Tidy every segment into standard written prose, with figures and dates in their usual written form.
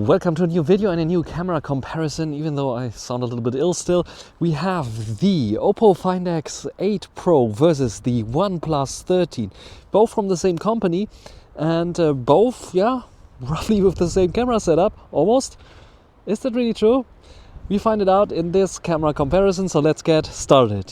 Welcome to a new video and a new camera comparison. Even though I sound a little bit ill still, we have the Oppo Find X8 Pro versus the OnePlus 13. Both from the same company and both, roughly with the same camera setup, almost. Is that really true? We find it out in this camera comparison, so let's get started.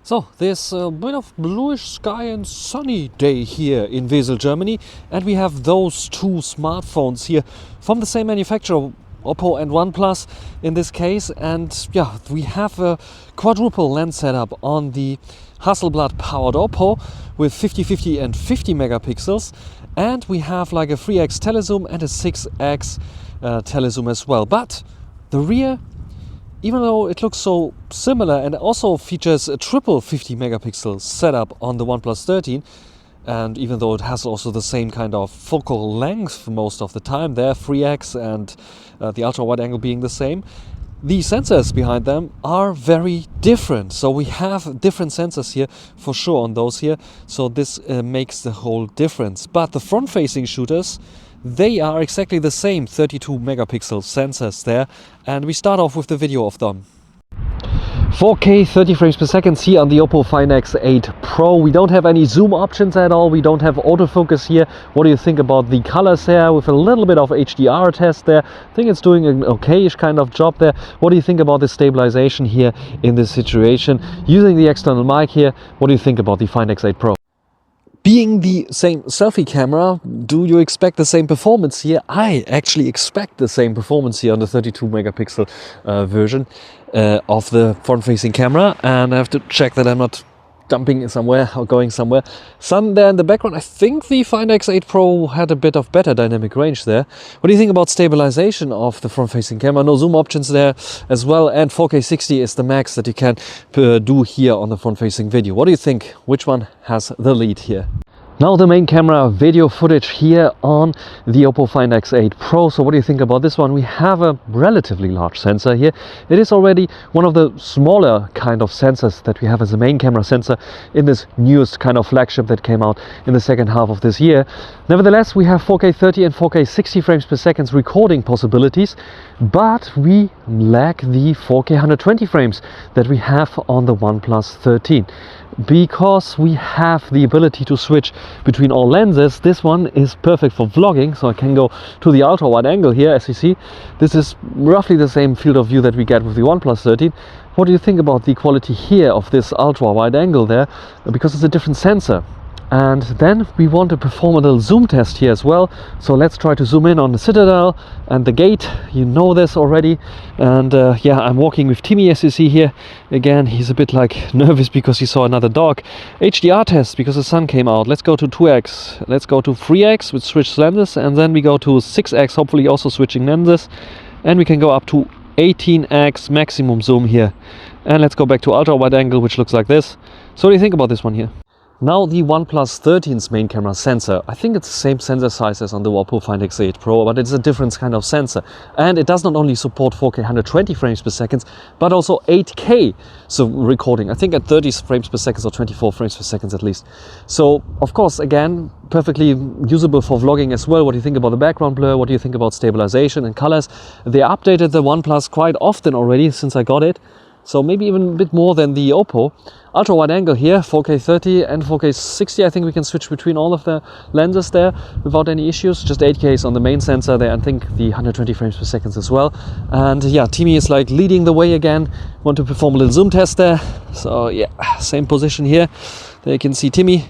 So, there's a bit of bluish sky and sunny day here in Wesel, Germany, and we have those two smartphones here from the same manufacturer, Oppo and OnePlus in this case, and we have a quadruple lens setup on the Hasselblad powered Oppo with 50-50 and 50 megapixels, and we have like a 3x telezoom and a 6x telezoom as well. But the rear, even though it looks so similar and also features a triple 50 megapixel setup on the OnePlus 13, and even though it has also the same kind of focal length most of the time there, 3x and the ultra wide angle being the same, the sensors behind them are very different. So we have different sensors here for sure on those here, so this makes the whole difference. But the front facing shooters, they are exactly the same 32 megapixel sensors there, and we start off with the video of them. 4K 30 frames per second here on the Oppo Find X8 Pro. We don't have any zoom options at all. We don't have autofocus here. What do you think about the colors here with a little bit of HDR test there? I think it's doing an okayish kind of job there. What do you think about the stabilization here in this situation? Using the external mic here, what do you think about the Find X8 Pro? Being the same selfie camera, do you expect the same performance here? I actually expect the same performance here on the 32 megapixel version of the front-facing camera, and I have to check that I'm not dumping somewhere or going somewhere. Sun there in the background. I think the Find X8 Pro had a bit of better dynamic range there. What do you think about stabilization of the front-facing camera? No zoom options there as well, and 4K 60 is the max that you can do here on the front-facing video. What do you think? Which one has the lead here? Now the main camera video footage here on the Oppo Find X8 Pro. So what do you think about this one? We have a relatively large sensor here. It is already one of the smaller kind of sensors that we have as a main camera sensor in this newest kind of flagship that came out in the second half of this year. Nevertheless, we have 4K 30 and 4K 60 frames per second recording possibilities, but we lack the 4K 120 frames that we have on the OnePlus 13. Because we have the ability to switch between all lenses, this one is perfect for vlogging, so I can go to the ultra wide angle here. As you see, this is roughly the same field of view that we get with the OnePlus 13. What do you think about the quality here of this ultra wide angle there? Because it's a different sensor. And then we want to perform a little zoom test here as well. So let's try to zoom in on the Citadel and the gate. You know this already. And I'm walking with Timmy, as you see here. Again, he's a bit like nervous because he saw another dog. HDR test because the sun came out. Let's go to 2x. Let's go to 3x with switched lenses. And then we go to 6x, hopefully also switching lenses. And we can go up to 18x maximum zoom here. And let's go back to ultra wide angle, which looks like this. So what do you think about this one here? Now the OnePlus 13's main camera sensor, I think it's the same sensor size as on the Oppo Find X8 Pro, but it's a different kind of sensor. And it does not only support 4K 120 frames per second, but also 8K recording. I think at 30 frames per second or 24 frames per second at least. So, of course, again, perfectly usable for vlogging as well. What do you think about the background blur? What do you think about stabilization and colors? They updated the OnePlus quite often already since I got it. So maybe even a bit more than the Oppo. Ultra wide angle here, 4K 30 and 4K 60. I think we can switch between all of the lenses there without any issues. Just 8K is on the main sensor there, and I think the 120 frames per second as well. And Timmy is like leading the way again. Want to perform a little zoom test there. So same position here. There you can see Timmy.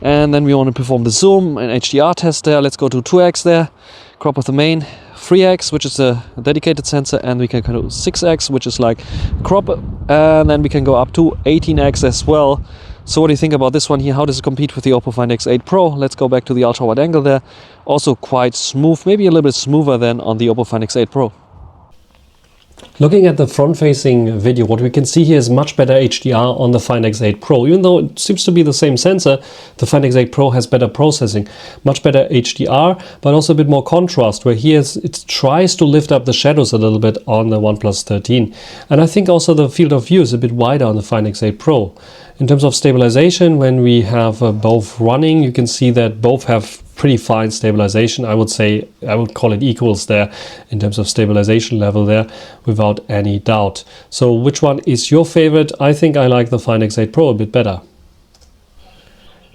And then we want to perform the zoom and HDR test there. Let's go to 2x there. Crop of the main. 3x, which is a dedicated sensor, and we can go to 6x, which is like crop, and then we can go up to 18x as well. So what do you think about this one here? How does it compete with the Oppo Find X8 Pro? Let's go back to the ultra wide angle there. Also quite smooth, maybe a little bit smoother than on the Oppo Find X8 Pro. Looking at the front-facing video, what we can see here is much better HDR on the Find X8 Pro. Even though it seems to be the same sensor, the Find X8 Pro has better processing, much better HDR, but also a bit more contrast, where here it tries to lift up the shadows a little bit on the OnePlus 13. And I think also the field of view is a bit wider on the Find X8 Pro. In terms of stabilization, when we have both running, you can see that both have pretty fine stabilization. I would call it equals there in terms of stabilization level there, without any doubt. So which one is your favorite? I think I like the Find X8 Pro a bit better.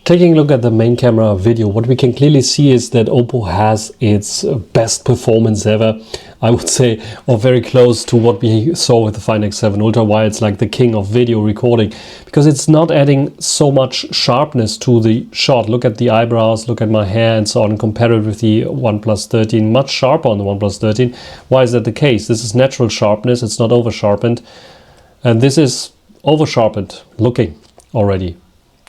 Taking a look at the main camera video, what we can clearly see is that Oppo has its best performance ever. I would say, or very close to what we saw with the Find X7 Ultra, why it's like the king of video recording, because it's not adding so much sharpness to the shot. Look at the eyebrows, look at my hair and so on, compare it with the OnePlus 13, much sharper on the OnePlus 13. Why is that the case? This is natural sharpness, it's not over sharpened, and this is over sharpened looking already.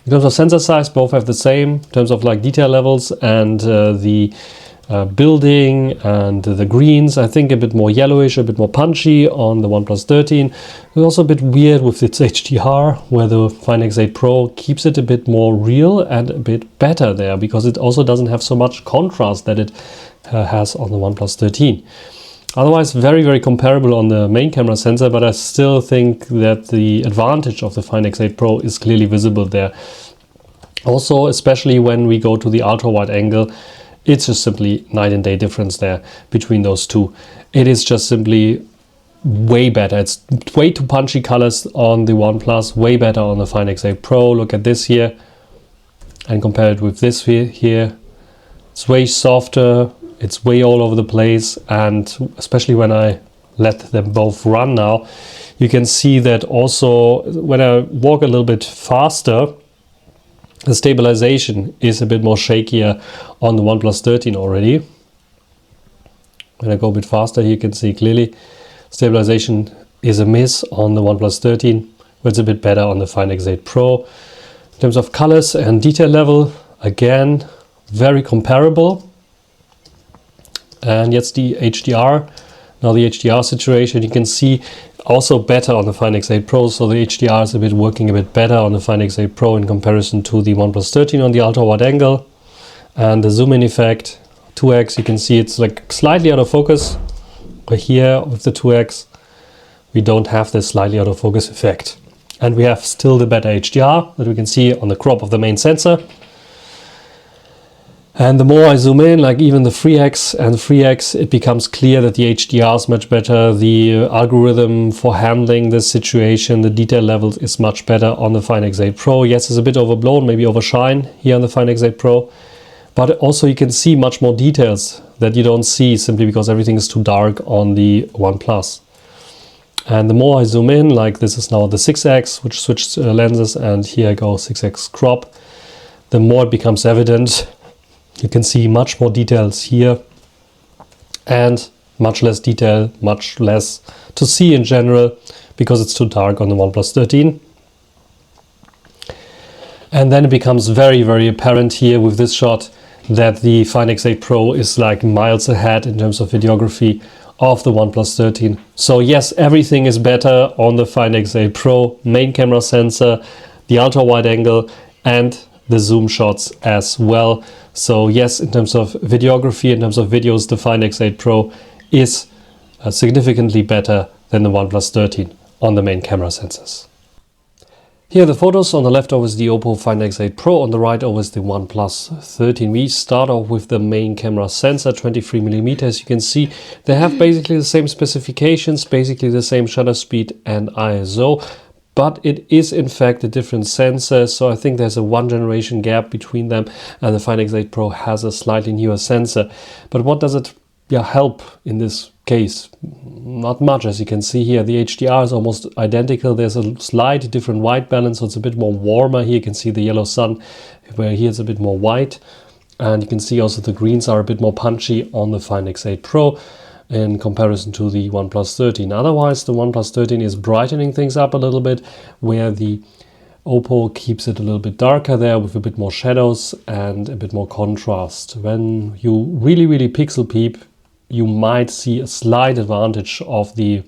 In terms of sensor size, both have the same. In terms of like detail levels and the building and the greens, I think a bit more yellowish, a bit more punchy on the OnePlus 13. It's also a bit weird with its HDR, where the Find X8 Pro keeps it a bit more real and a bit better there, because it also doesn't have so much contrast that it has on the OnePlus 13. Otherwise, very, very comparable on the main camera sensor, but I still think that the advantage of the Find X8 Pro is clearly visible there. Also, especially when we go to the ultra wide angle, it's just simply night and day difference there between those two. It is just simply way better. It's way too punchy colors on the OnePlus, way better on the Find X8 Pro. Look at this here and compare it with this here. It's way softer. It's way all over the place, and especially when I let them both run now, you can see that also when I walk a little bit faster, the stabilization is a bit more shakier on the OnePlus 13 already. When I go a bit faster, you can see clearly stabilization is a miss on the OnePlus 13, but it's a bit better on the Find X8 Pro. In terms of colors and detail level, again, very comparable. And yet the HDR, now the HDR situation, you can see also better on the Find X8 Pro. So the HDR is working a bit better on the Find X8 Pro in comparison to the OnePlus 13 on the ultra wide angle. And the zoom in effect, 2x, you can see it's like slightly out of focus. But here with the 2x, we don't have this slightly out of focus effect. And we have still the better HDR that we can see on the crop of the main sensor. And the more I zoom in, like even the 3x and 3x, it becomes clear that the HDR is much better. The algorithm for handling this situation, the detail levels is much better on the Find X8 Pro. Yes, it's a bit overblown, maybe overshine here on the Find X8 Pro. But also you can see much more details that you don't see simply because everything is too dark on the OnePlus. And the more I zoom in, like this is now the 6x, which switched lenses, and here I go 6x crop, the more it becomes evident. You can see much more details here and much less detail, much less to see in general because it's too dark on the OnePlus 13. And then it becomes very, very apparent here with this shot that the Find X8 Pro is like miles ahead in terms of videography of the OnePlus 13. So yes, everything is better on the Find X8 Pro, main camera sensor, the ultra wide angle and the zoom shots as well. So yes, in terms of videography, in terms of videos, the Find X8 Pro is significantly better than the OnePlus 13 on the main camera sensors. Here are the photos. On the left over is the Oppo Find X8 Pro, on the right over is the OnePlus 13. We start off with the main camera sensor, 23mm. As you can see, they have basically the same specifications, basically the same shutter speed and ISO. But it is in fact a different sensor, so I think there's a 1 generation gap between them, and the Find X8 Pro has a slightly newer sensor. But what does it help in this case? Not much, as you can see here. The HDR is almost identical. There's a slight different white balance, so it's a bit more warmer. Here you can see the yellow sun, where here it's a bit more white. And you can see also the greens are a bit more punchy on the Find X8 Pro in comparison to the OnePlus 13. Otherwise, the OnePlus 13 is brightening things up a little bit, where the Oppo keeps it a little bit darker there with a bit more shadows and a bit more contrast. When you really pixel peep, you might see a slight advantage of the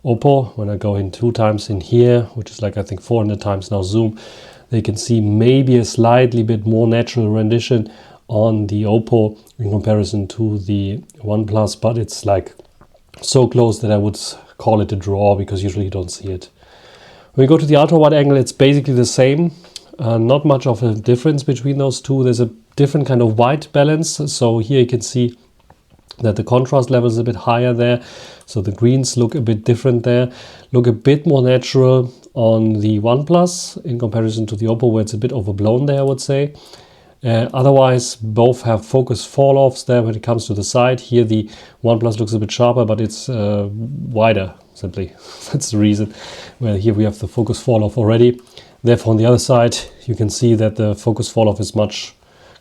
Oppo. When I go in 2 times in here, which is like I think 400 times now zoom, they can see maybe a slightly bit more natural rendition on the Oppo in comparison to the OnePlus, but it's like so close that I would call it a draw, because usually you don't see it. When we go to the ultra wide angle, it's basically the same. Not much of a difference between those two. There's a different kind of white balance. So here you can see that the contrast level is a bit higher there. So the greens look a bit different there, look a bit more natural on the OnePlus in comparison to the Oppo, where it's a bit overblown there, I would say. Otherwise, both have focus fall-offs there when it comes to the side. Here the OnePlus looks a bit sharper, but it's wider, simply. That's the reason. Well, here we have the focus fall-off already. Therefore, on the other side, you can see that the focus fall-off is much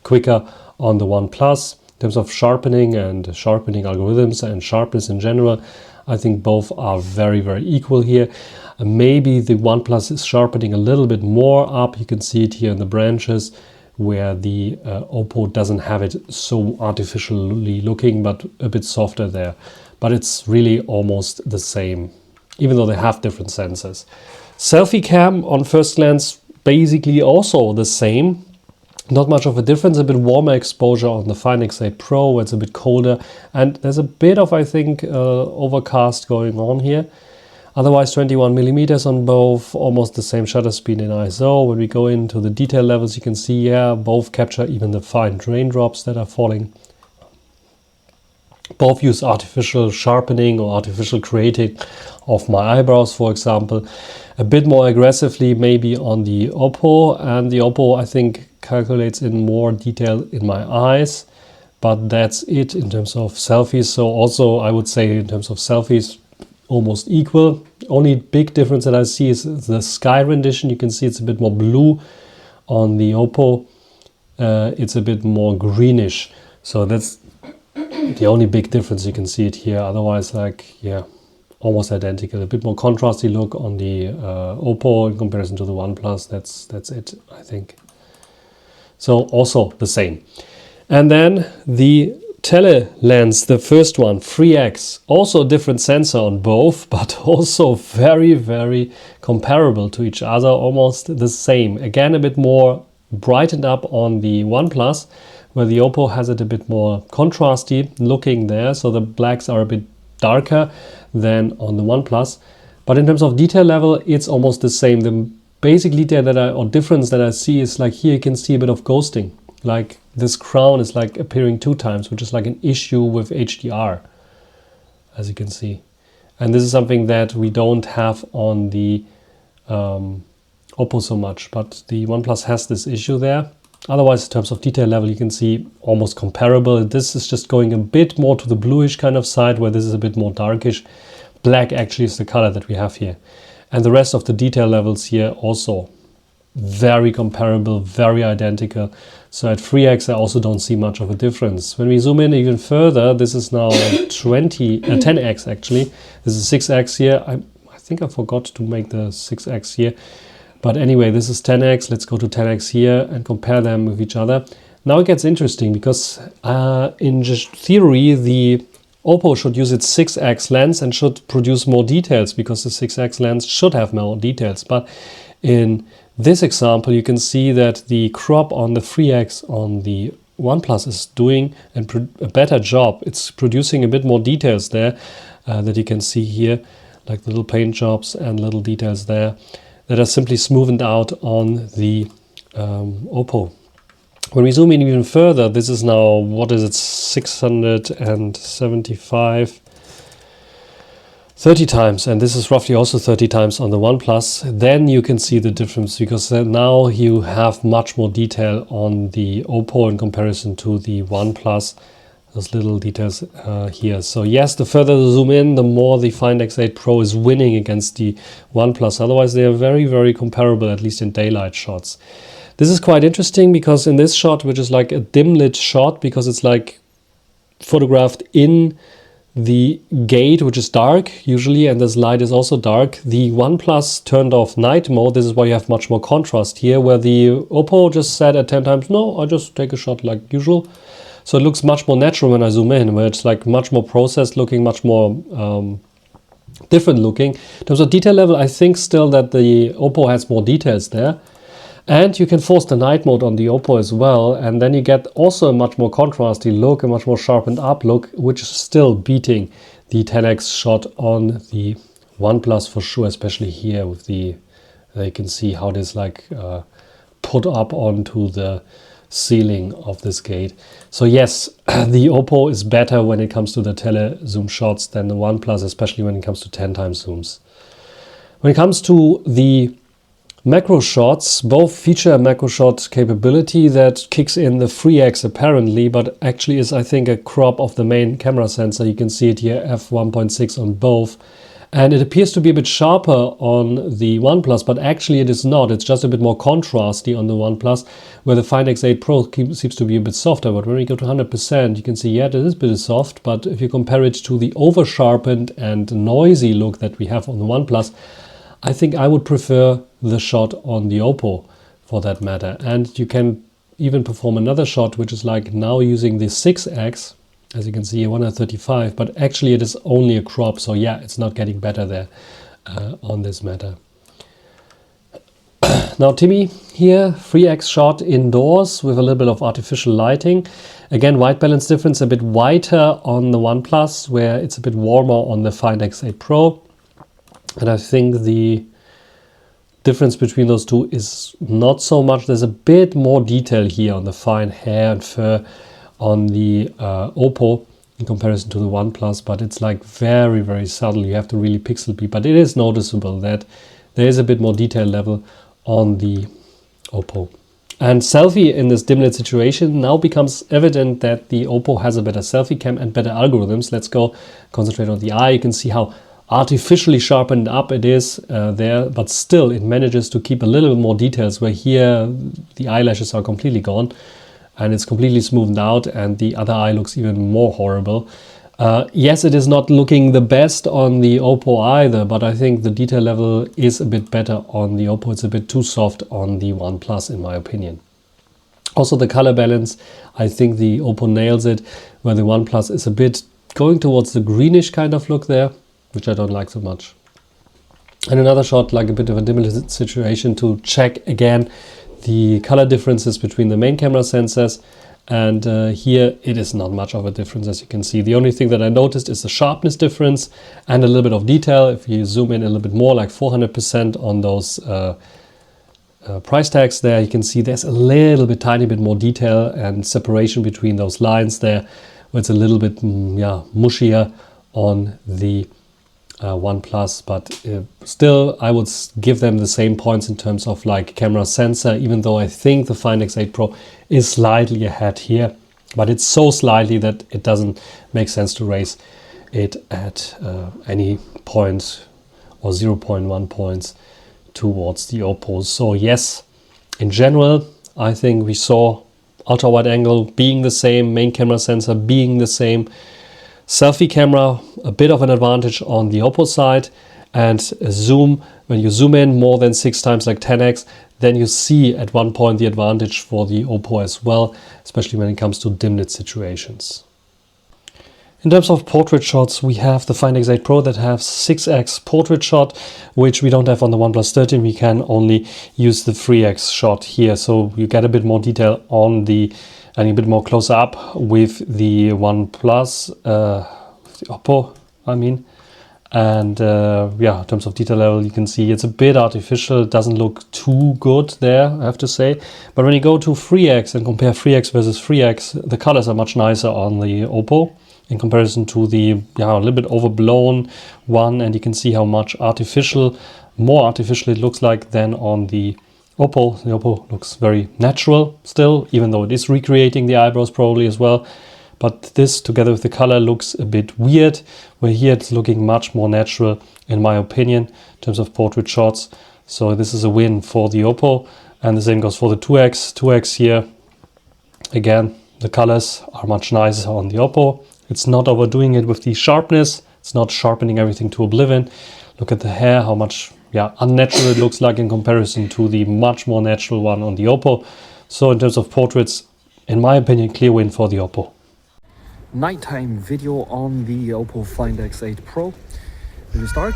quicker on the OnePlus. In terms of sharpening and sharpening algorithms and sharpness in general, I think both are very, very equal here. Maybe the OnePlus is sharpening a little bit more up. You can see it here in the branches, where the Oppo doesn't have it so artificially looking, but a bit softer there. But it's really almost the same, even though they have different sensors. Selfie cam on first glance, basically also the same. Not much of a difference, a bit warmer exposure on the Find X8 Pro, where it's a bit colder. And there's a bit of, I think, overcast going on here. Otherwise, 21mm on both, almost the same shutter speed in ISO. When we go into the detail levels, you can see, yeah, both capture even the fine raindrops that are falling. Both use artificial sharpening or artificial creating of my eyebrows, for example. A bit more aggressively maybe on the Oppo, and the Oppo, I think, calculates in more detail in my eyes. But that's it in terms of selfies. So also, I would say in terms of selfies, almost equal. Only big difference that I see is the sky rendition. You can see it's a bit more blue on the Oppo. It's a bit more greenish. So that's the only big difference. You can see it here. Otherwise, like, yeah, almost identical. A bit more contrasty look on the Oppo in comparison to the OnePlus. That's it, I think. So also the same. And then the tele lens, the first one, 3x, also a different sensor on both, but also very, very comparable to each other, almost the same. Again, a bit more brightened up on the OnePlus, where the Oppo has it a bit more contrasty looking there. So the blacks are a bit darker than on the OnePlus. But in terms of detail level, it's almost the same. The basic detail or difference that I see is like here you can see a bit of ghosting. Like this crown is like appearing 2 times, which is like an issue with HDR, as you can see. And this is something that we don't have on the Oppo so much, but the OnePlus has this issue there. Otherwise, in terms of detail level, you can see almost comparable. This is just going a bit more to the bluish kind of side, where this is a bit more darkish. Black actually is the color that we have here. And the rest of the detail levels here also very comparable, very identical. So at 3x I also don't see much of a difference. When we zoom in even further, this is now 10x actually. This is 6x here. I think I forgot to make the 6x here. But anyway, this is 10x. Let's go to 10x here and compare them with each other. Now it gets interesting because in theory, the Oppo should use its 6x lens and should produce more details, because the 6x lens should have more details. But in this example, you can see that the crop on the 3x on the OnePlus is doing a better job. It's producing a bit more details there that you can see here, like little paint jobs and little details there that are simply smoothened out on the Oppo. When we zoom in even further, this is now, what is it, 675, 30 times, and this is roughly also 30 times on the OnePlus. Then you can see the difference, because now you have much more detail on the Oppo in comparison to the OnePlus. Those little details here. So yes, the further you zoom in, the more the Find X8 Pro is winning against the OnePlus. Otherwise, they are very, very comparable, at least in daylight shots. This is quite interesting because in this shot, which is like a dim lit shot, because it's like photographed in the gate, which is dark usually, and this light is also dark. The OnePlus turned off night mode. This is why you have much more contrast here, where the Oppo just said at 10 times, no, I just take a shot like usual. So it looks much more natural when I zoom in, where it's like much more processed looking, much more different looking. In terms of detail level, I think still that the Oppo has more details there. And you can force the night mode on the Oppo as well, and then you get also a much more contrasty look, a much more sharpened up look, which is still beating the 10x shot on the OnePlus for sure, especially here with the, you can see how it is like put up onto the ceiling of this gate. So yes, the Oppo is better when it comes to the tele zoom shots than the OnePlus, especially when it comes to 10 times zooms. When it comes to the macro shots, both feature a macro shot capability that kicks in the 3x apparently, but actually is, I think, a crop of the main camera sensor. You can see it here, f1.6 on both. And it appears to be a bit sharper on the OnePlus, but actually it is not. It's just a bit more contrasty on the OnePlus, where the Find X8 Pro seems to be a bit softer. But when we go to 100%, you can see, yeah, it is a bit soft. But if you compare it to the over-sharpened and noisy look that we have on the OnePlus, I think I would prefer the shot on the Oppo for that matter. And you can even perform another shot, which is like now using the 6x, as you can see, 135, but actually it is only a crop. So yeah, it's not getting better there on this matter. Now Timmy here, 3x shot indoors with a little bit of artificial lighting. Again, white balance difference a bit whiter on the OnePlus, where it's a bit warmer on the Find X8 Pro. And I think the difference between those two is not so much. There's a bit more detail here on the fine hair and fur on the Oppo in comparison to the OnePlus, but it's like very, very subtle. You have to really pixel peep, but it is noticeable that there is a bit more detail level on the Oppo. And selfie in this dim lit situation now becomes evident that the Oppo has a better selfie cam and better algorithms. Let's go concentrate on the eye. You can see how artificially sharpened up it is there, but still it manages to keep a little more details, where here the eyelashes are completely gone and it's completely smoothed out, and the other eye looks even more horrible. Yes, it is not looking the best on the Oppo either, but I think the detail level is a bit better on the Oppo. It's a bit too soft on the OnePlus in my opinion. Also the color balance, I think the Oppo nails it, where the OnePlus is a bit going towards the greenish kind of look there, which I don't like so much. And another shot, like a bit of a dim lit situation to check again the color differences between the main camera sensors. And here it is not much of a difference, as you can see. The only thing that I noticed is the sharpness difference and a little bit of detail. If you zoom in a little bit more, like 400% on those price tags there, you can see there's a little bit, tiny bit more detail and separation between those lines there, where it's a little bit mushier on the OnePlus, but still I would give them the same points in terms of like camera sensor, even though I think the Find X8 Pro is slightly ahead here, but it's so slightly that it doesn't make sense to raise it at any point or 0.1 points towards the Oppo. So yes, in general, I think we saw ultra wide angle being the same, main camera sensor being the same, selfie camera a bit of an advantage on the Oppo side, and zoom, when you zoom in more than 6 times like 10x, then you see at one point the advantage for the Oppo as well, especially when it comes to dim lit situations. In terms of portrait shots, we have the Find X8 Pro that has 6x portrait shot, which we don't have on the OnePlus 13. We can only use the 3x shot here, so you get a bit more detail on the, and a bit more close up with the OnePlus, the Oppo, I mean. And yeah, in terms of detail level, you can see it's a bit artificial. It doesn't look too good there, I have to say. But when you go to 3x and compare 3x versus 3x, the colors are much nicer on the Oppo in comparison to the a little bit overblown one. And you can see how much more artificial it looks like than on the Oppo. The Oppo looks very natural still, even though it is recreating the eyebrows probably as well. But this together with the color looks a bit weird, where here it's looking much more natural in my opinion in terms of portrait shots. So this is a win for the Oppo, and the same goes for the 2x. 2x here, again, the colors are much nicer on the Oppo. It's not overdoing it with the sharpness. It's not sharpening everything to oblivion. Look at the hair, how much unnatural it looks like in comparison to the much more natural one on the Oppo. So in terms of portraits, in my opinion, clear win for the Oppo. Nighttime video on the Oppo Find X8 Pro. It is dark.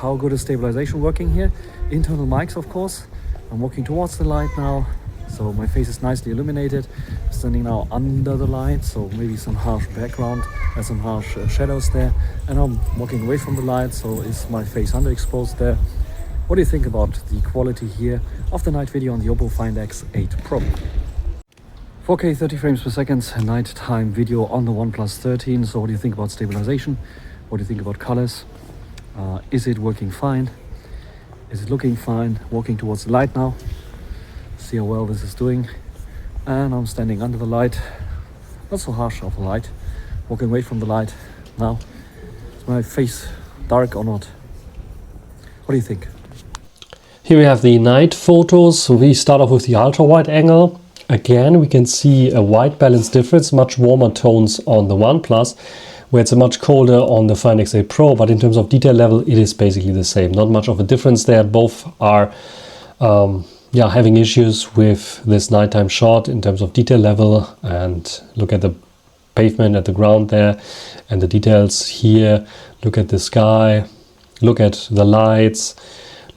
How good is stabilization working here? Internal mics, of course. I'm walking towards the light now, so my face is nicely illuminated. Standing now under the light, so maybe some harsh background and some harsh shadows there. And I'm walking away from the light, so is my face underexposed there? What do you think about the quality here of the night video on the Oppo Find X8 Pro? 4K 30 frames per second nighttime video on the OnePlus 13. So what do you think about stabilization? What do you think about colors? Is it working fine? Is it looking fine? Walking towards the light now. See how well this is doing. And I'm standing under the light. Not so harsh of a light. Walking away from the light now. Is my face dark or not? What do you think? Here we have the night photos. So we start off with the ultra wide angle. Again, we can see a white balance difference, much warmer tones on the OnePlus, where it's a much colder on the Find X8 Pro, but in terms of detail level, it is basically the same. Not much of a difference there. Both are having issues with this nighttime shot in terms of detail level. And look at the pavement at the ground there and the details here. Look at the sky, look at the lights,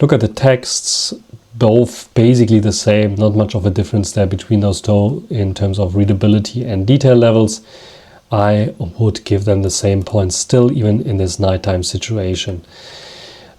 look at the texts. Both basically the same, not much of a difference there between those two in terms of readability and detail levels. I would give them the same points still, even in this nighttime situation.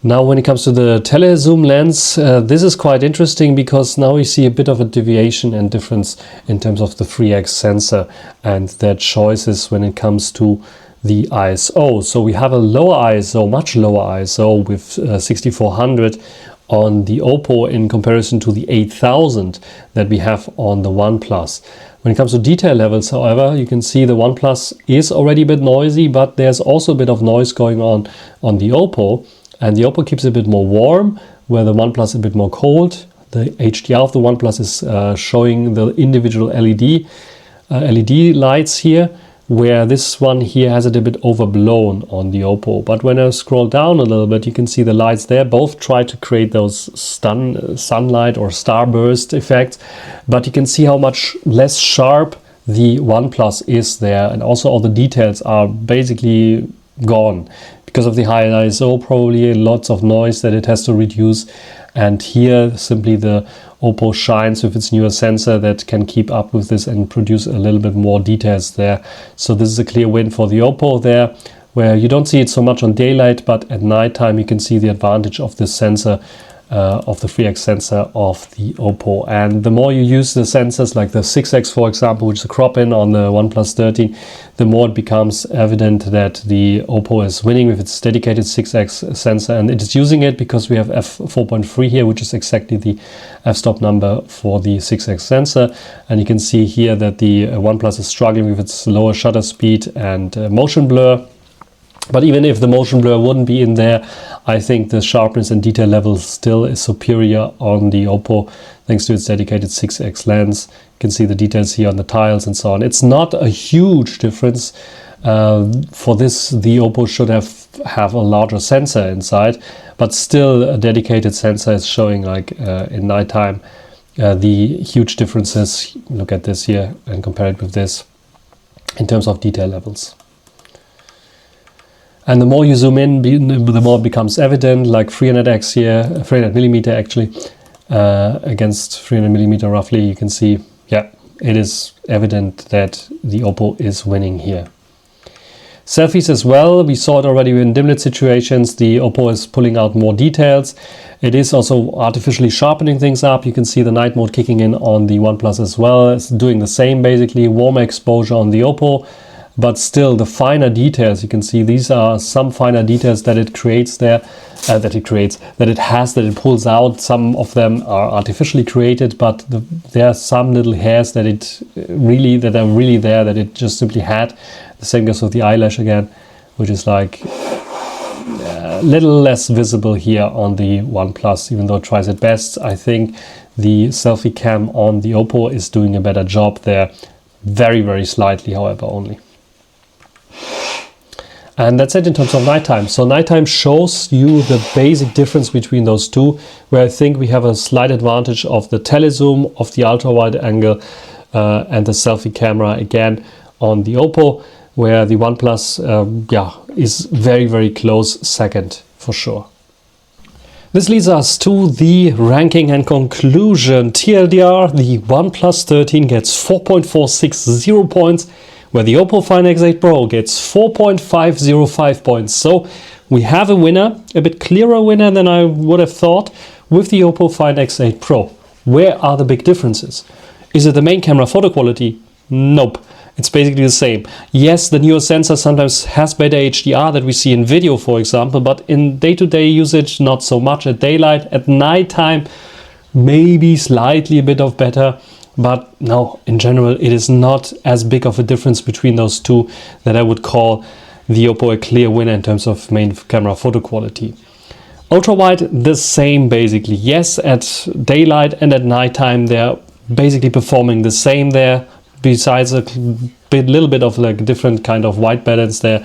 Now when it comes to the telezoom lens, this is quite interesting because now we see a bit of a deviation and difference in terms of the 3x sensor and their choices when it comes to the ISO. So we have a lower ISO, much lower ISO with 6400 on the Oppo in comparison to the 8000 that we have on the OnePlus. When it comes to detail levels, however, you can see the OnePlus is already a bit noisy, but there's also a bit of noise going on the Oppo, and the Oppo keeps it a bit more warm, where the OnePlus is a bit more cold. The HDR of the OnePlus is showing the individual LED lights here, where this one here has it a bit overblown on the Oppo. But when I scroll down a little bit, you can see the lights there both try to create those sunlight or starburst effects, but you can see how much less sharp the OnePlus is there, and also all the details are basically gone because of the high ISO, probably lots of noise that it has to reduce. And here simply the Oppo shines with its newer sensor that can keep up with this and produce a little bit more details there. So this is a clear win for the Oppo there, where you don't see it so much on daylight, but at nighttime you can see the advantage of this sensor, of the 3x sensor of the Oppo. And the more you use the sensors like the 6x, for example, which is a crop-in on the OnePlus 13, the more it becomes evident that the Oppo is winning with its dedicated 6x sensor. And it is using it because we have f4.3 here, which is exactly the f-stop number for the 6x sensor. And you can see here that the OnePlus is struggling with its lower shutter speed and motion blur. But even if the motion blur wouldn't be in there, I think the sharpness and detail level still is superior on the Oppo thanks to its dedicated 6x lens. You can see the details here on the tiles and so on. It's not a huge difference. For this, the Oppo should have a larger sensor inside, but still a dedicated sensor is showing, like in nighttime, the huge differences. Look at this here and compare it with this in terms of detail levels. And the more you zoom in, the more it becomes evident, like 300x here, 300 millimeter actually, against 300 millimeter roughly. You can see, yeah, it is evident that the Oppo is winning here. Selfies as well, we saw it already in dimlit situations. The Oppo is pulling out more details. It is also artificially sharpening things up. You can see the night mode kicking in on the OnePlus as well. It's doing the same basically, warmer exposure on the Oppo. But still the finer details, you can see these are some finer details that it creates there, that it pulls out. Some of them are artificially created, but there are some little hairs that are really there, that it just simply had. The same goes with the eyelash again, which is like a little less visible here on the OnePlus, even though it tries its best. I think the selfie cam on the Oppo is doing a better job there, very, very slightly, however, only. And that's it in terms of nighttime. So nighttime shows you the basic difference between those two, where I think we have a slight advantage of the telezoom, of the ultra wide angle, and the selfie camera again on the Oppo. where the OnePlus is very, very close second for sure. This leads us to the ranking and conclusion. TLDR, the OnePlus 13 gets 4.460 points, where the Oppo Find X8 Pro gets 4.505 points. So we have a winner, a bit clearer winner than I would have thought, with the Oppo Find X8 Pro. Where are the big differences? Is it the main camera photo quality? Nope. It's basically the same. Yes, the newer sensor sometimes has better HDR that we see in video, for example, but in day-to-day usage, not so much. At daylight, at nighttime, maybe slightly a bit of better, but no, in general, it is not as big of a difference between those two that I would call the Oppo a clear winner in terms of main camera photo quality. Ultra-wide, the same basically. Yes, at daylight and at nighttime, they're basically performing the same there. Besides a little bit of like different kind of white balance there,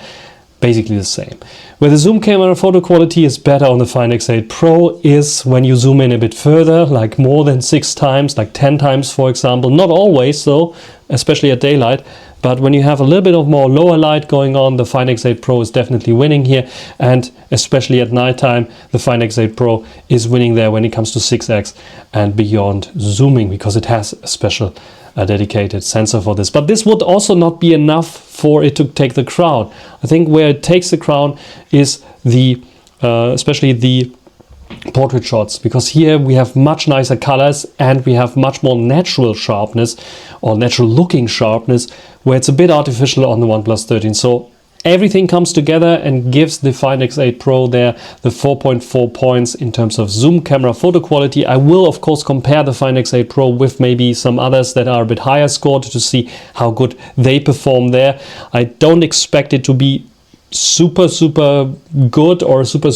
basically the same. Where the zoom camera photo quality is better on the Find X8 Pro is when you zoom in a bit further, like more than 6 times, like 10 times for example. Not always though, especially at daylight, but when you have a little bit of more lower light going on, the Find X8 Pro is definitely winning here, and especially at nighttime, the Find X8 Pro is winning there when it comes to 6x and beyond zooming, because it has a special a dedicated sensor for this. But this would also not be enough for it to take the crown. I think where it takes the crown is the especially the portrait shots, because here we have much nicer colors and we have much more natural sharpness or natural looking sharpness, where it's a bit artificial on the OnePlus 13. So everything comes together and gives the Find X8 Pro there the 4.4 points in terms of zoom camera photo quality. I will of course compare the Find X8 Pro with maybe some others that are a bit higher scored to see how good they perform there. I don't expect it to be super good or super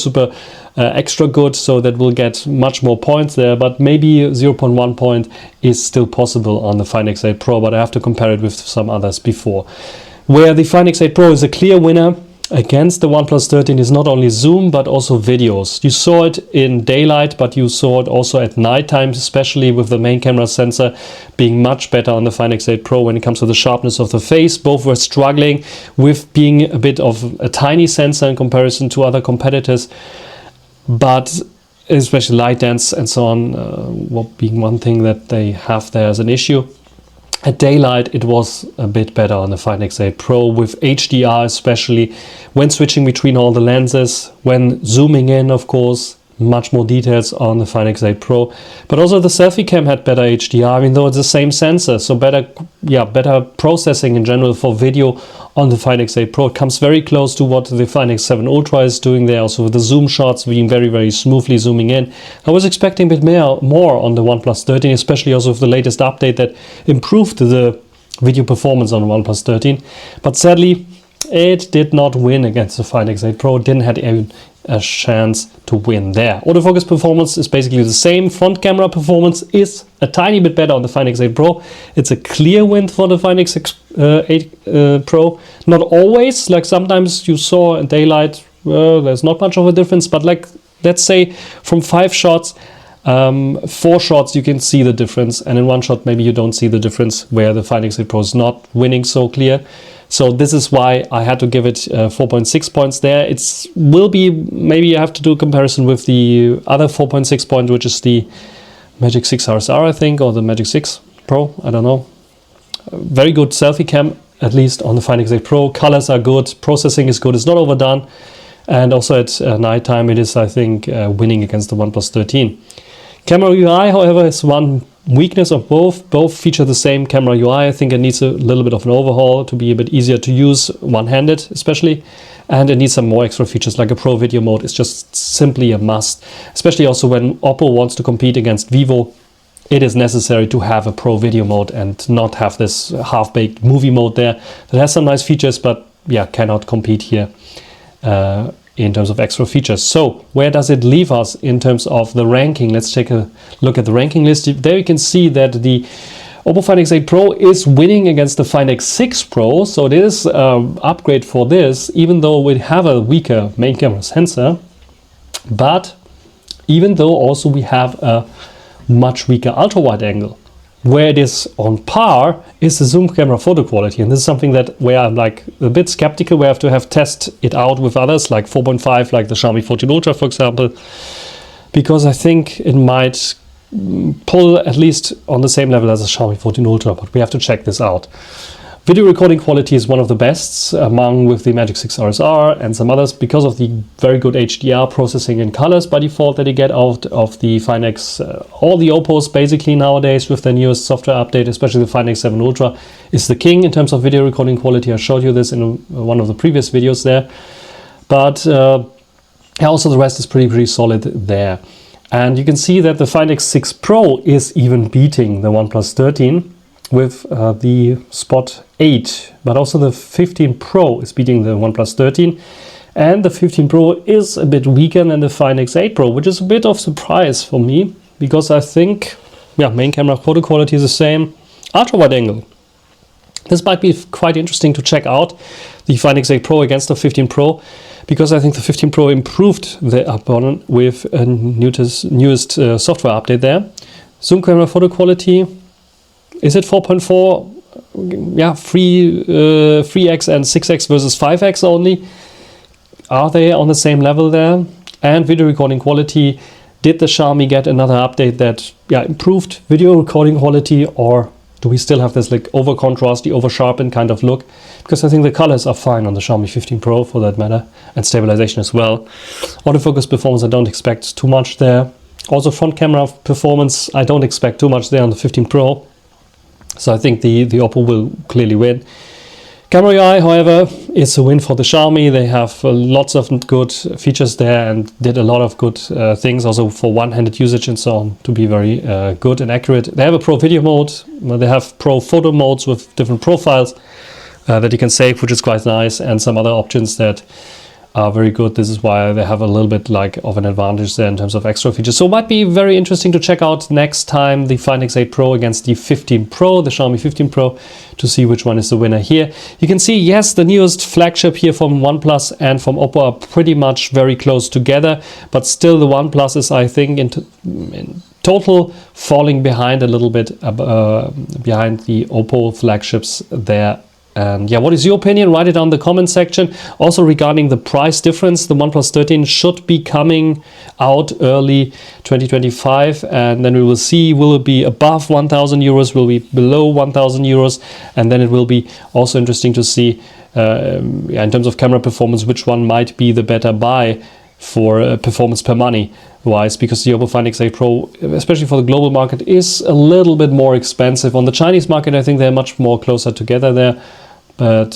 extra good, so that we'll get much more points there, but maybe 0.1 point is still possible on the Find X8 Pro, but I have to compare it with some others before. Where the Find X8 Pro is a clear winner against the OnePlus 13 is not only zoom but also videos. You saw it in daylight, but you saw it also at nighttime, especially with the main camera sensor being much better on the Find X8 Pro when it comes to the sharpness of the face. Both were struggling with being a bit of a tiny sensor in comparison to other competitors, but especially light dense and so on, being one thing that they have there as an issue. At daylight, it was a bit better on the Find X8 Pro with HDR, especially when switching between all the lenses, when zooming in, of course, much more details on the Find X8 Pro. But also the selfie cam had better HDR, even though it's the same sensor. So better processing in general for video on the Find X8 Pro. It comes very close to what the Find X7 Ultra is doing there, also with the zoom shots being very smoothly zooming in. I was expecting a bit more on the OnePlus 13, especially also with the latest update that improved the video performance on the OnePlus 13. But sadly, it did not win against the Find X8 Pro. It didn't have even a chance to win there. Autofocus performance is basically the same. Front camera performance is a tiny bit better on the Find X8 Pro. It's a clear win for the Find X8 Pro. Not always, like sometimes you saw in daylight, there's not much of a difference, but like let's say from 5 shots, 4 shots you can see the difference, and in 1 shot maybe you don't see the difference, where the Find X8 Pro is not winning so clear. So this is why I had to give it 4.6 points there. It will be, maybe you have to do a comparison with the other 4.6 point, which is the Magic 6 RSR, I think, or the Magic 6 Pro, I don't know. Very good selfie cam, at least on the Find X8 Pro. Colors are good, processing is good, it's not overdone. And also at nighttime it is, I think, winning against the OnePlus 13. Camera UI, however, is one weakness of both. Both feature the same camera UI. I think it needs a little bit of an overhaul to be a bit easier to use one-handed especially, and it needs some more extra features like a pro video mode. It's just simply a must, especially also when Oppo wants to compete against Vivo. It is necessary to have a pro video mode and not have this half-baked movie mode there that has some nice features, but yeah, cannot compete here in terms of extra features. So where does it leave us in terms of the ranking? Let's take a look at the ranking list. There you can see that the Oppo Find X8 Pro is winning against the Find X6 Pro. So it is an upgrade for this, even though we have a weaker main camera sensor. But even though also we have a much weaker ultra wide angle. where it is on par is the zoom camera photo quality. And this is something that where I'm like a bit skeptical, where I have to test it out with others like 4.5, like the Xiaomi 14 Ultra, for example, because I think it might pull at least on the same level as the Xiaomi 14 Ultra, but we have to check this out. Video recording quality is one of the best among with the Magic 6 RSR and some others because of the very good HDR processing in colors by default that you get out of the Find X. All the Oppos basically nowadays with their newest software update, especially the Find X7 Ultra, is the king in terms of video recording quality. I showed you this in one of the previous videos there. But also the rest is pretty solid there. And you can see that the Find X6 Pro is even beating the OnePlus 13 with the Spot 8, but also the 15 Pro is beating the OnePlus 13, and the 15 Pro is a bit weaker than the Find X8 Pro, which is a bit of surprise for me, because I think, yeah, main camera photo quality is the same, ultra wide angle. This might be quite interesting to check out, the Find X8 Pro against the 15 Pro, because I think the 15 Pro improved the opponent with a newest software update there. Zoom camera photo quality, is it 4.4? Yeah, 3x and 6x versus 5x only. Are they on the same level there? And video recording quality, did the Xiaomi get another update that improved video recording quality, or do we still have this like over contrasty, over sharpened kind of look? Because I think the colors are fine on the Xiaomi 15 Pro for that matter, and stabilization as well. Autofocus performance, I don't expect too much there. Also front camera performance, I don't expect too much there on the 15 Pro. So I think the Oppo will clearly win. Camera UI, however, is a win for the Xiaomi. They have lots of good features there and did a lot of good things also for one-handed usage and so on to be very good and accurate. They have a pro video mode. They have pro photo modes with different profiles that you can save, which is quite nice, and some other options that are very good. This is why they have a little bit like of an advantage there in terms of extra features. So it might be very interesting to check out next time the Find X8 Pro against the 15 Pro, the Xiaomi 15 Pro, to see which one is the winner here. You can see, yes, the newest flagship here from OnePlus and from Oppo are pretty much very close together, but still the OnePlus is, I think, in total falling behind a little bit behind the Oppo flagships there. And yeah, what is your opinion? Write it down in the comment section. Also regarding the price difference, the OnePlus 13 should be coming out early 2025, and then we will see, will it be above 1,000 euros, will it be below 1,000 euros, and then it will be also interesting to see in terms of camera performance, which one might be the better buy for performance per money wise, because the Oppo Find X8 Pro, especially for the global market, is a little bit more expensive. On the Chinese market, I think they're much more closer together there. But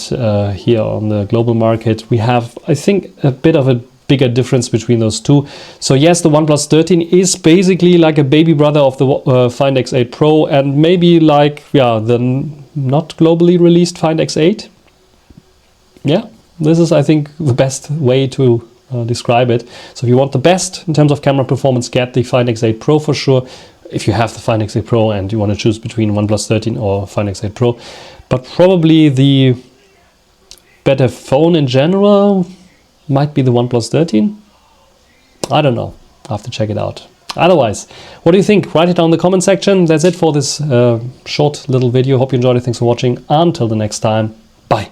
here on the global market, we have, I think, a bit of a bigger difference between those two. So yes, the OnePlus 13 is basically like a baby brother of the Find X8 Pro, and maybe like, yeah, the not globally released Find X8. Yeah, this is, I think, the best way to describe it. So if you want the best in terms of camera performance, get the Find X8 Pro for sure. If you have the Find X8 Pro and you want to choose between OnePlus 13 or Find X8 Pro. But probably the better phone in general might be the OnePlus 13. I don't know. I'll have to check it out. Otherwise, what do you think? Write it down in the comment section. That's it for this short little video. Hope you enjoyed it. Thanks for watching. Until the next time. Bye.